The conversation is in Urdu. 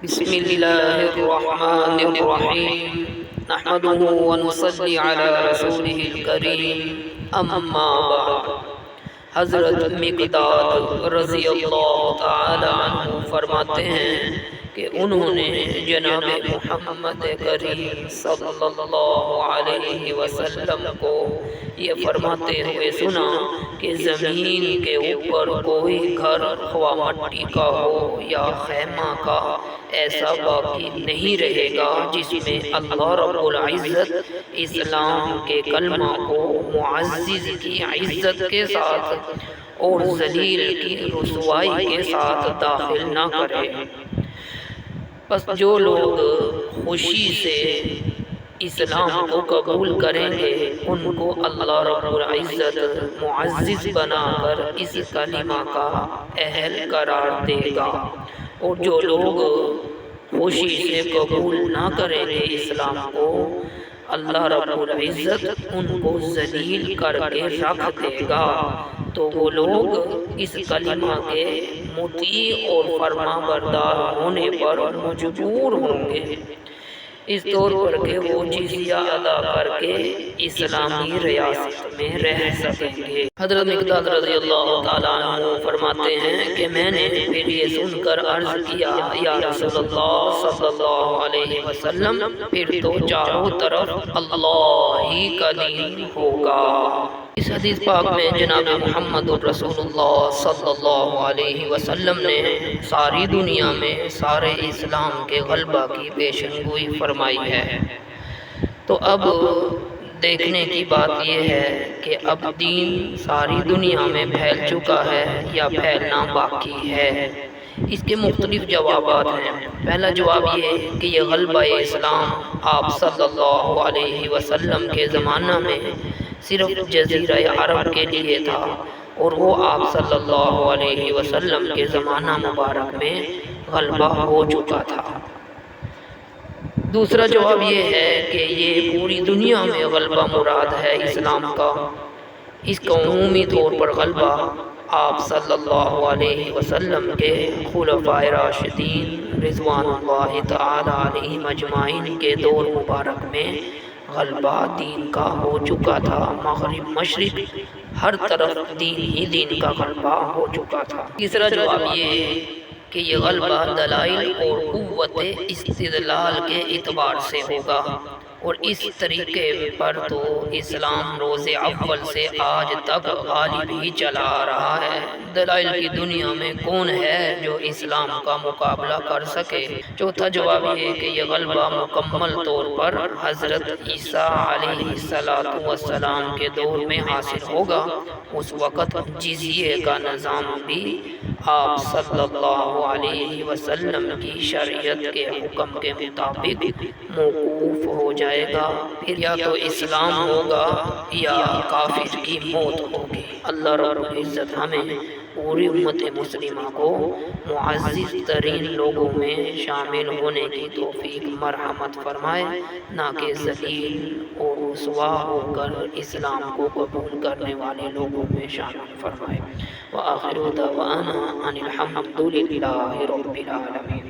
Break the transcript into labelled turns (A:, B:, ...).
A: بسم الله الرحمن الرحيم نحمده ونصلي على رسوله الكريم اما بعد۔ حضرت مقداد رضی اللہ تعالی عنہ فرماتے ہیں کہ انہوں نے جناب محمد کریم صلی اللہ علیہ وسلم کو یہ فرماتے ہوئے سنا کہ زمین کے اوپر کوئی گھر خواہ مٹی کا ہو یا خیمہ کا ایسا باقی نہیں رہے گا جس میں اللہ رب العزت اسلام کے کلمہ کو معزز کی عزت کے ساتھ اور ذلیل کی رسوائی کے ساتھ داخل نہ کرے۔ پس جو لوگ خوشی سے اسلام کو قبول کریں گے ان کو اللہ رب العزت معزز بنا کر اس کلمہ کا اہل قرار دے گا، اور جو لوگ خوشی سے قبول نہ کریں گے اسلام کو اللہ رب العزت ان کو ذلیل کر کے رکھ دے گا، تو وہ لوگ اس کلمہ کے مطیع اور فرما بردار ہونے پر مجبور ہوں گے، اس طور پر کہ وہ جزیہ ادا کر کے اسلامی ریاست میں رہ سکیں گے۔ حضرت مقداد رضی اللہ تعالیٰ عنہ فرماتے ہیں کہ میں نے پھر یہ سن کر عرض کیا، یا رسول اللہ صلی اللہ علیہ وسلم، پھر تو چاروں طرف اللہ ہی کا دین ہوگا۔ اس حدیث پاک میں جناب محمد رسول اللہ صلی اللہ علیہ وسلم نے ساری دنیا میں سارے اسلام کے غلبہ کی پیشنگوئی فرمائی ہے۔ تو اب دیکھنے کی بات یہ ہے کہ اب دین ساری دنیا میں پھیل چکا ہے یا پھیلنا باقی ہے۔ اس کے مختلف جوابات ہیں۔ پہلا جواب یہ کہ یہ غلبہ اسلام آپ صلی اللہ علیہ وسلم کے زمانہ میں صرف جزیرہ عرب کے لیے تھا، اور وہ آپ صلی اللہ علیہ وسلم کے زمانہ مبارک میں غلبہ ہو چکا تھا۔ دوسرا جواب یہ ہے کہ یہ پوری دنیا میں غلبہ مراد ہے اسلام کا۔ اس کا عمومی طور پر غلبہ آپ صلی اللہ علیہ وسلم کے خلفائے راشدین رضوان اللہ تعالی علیہم اجمعین کے دور مبارک میں غلبہ دین کا ہو چکا تھا۔ مغرب مشرق ہر طرف دین ہی دین کا غلبہ ہو چکا تھا۔ تیسرا جواب یہ کہ یہ غلبہ دلائل اور قوت استدلال کے اعتبار سے ہوگا، اور اس طریقے پر تو اسلام روز اول سے آج تک غالب ہی چلا آ رہا ہے۔ دلائل کی دنیا میں کون ہے جو اسلام کا مقابلہ کر سکے؟ چوتھا جواب یہ کہ یہ غلبہ مکمل طور پر حضرت عیسیٰ علیہ السلام کے دور میں حاصل ہوگا۔ اس وقت جزیے کا نظام بھی آپ صلی اللہ علیہ وسلم کی شریعت کے حکم کے مطابق موقوف ہو جائے گا، پھر یا تو اسلام ہوگا یا کافر کی موت ہوگی۔ اللہ رب العزت ہمیں پوری امت مسلمہ کو معزز ترین لوگوں میں شامل ہونے کی توفیق مرحمت فرمائے، نہ کہ ذلیل اور رسوا ہو کر اسلام کو قبول کرنے والے لوگوں میں شامل فرمائے۔ وآخر دعوانا ان الحمد للہ رب العالمین۔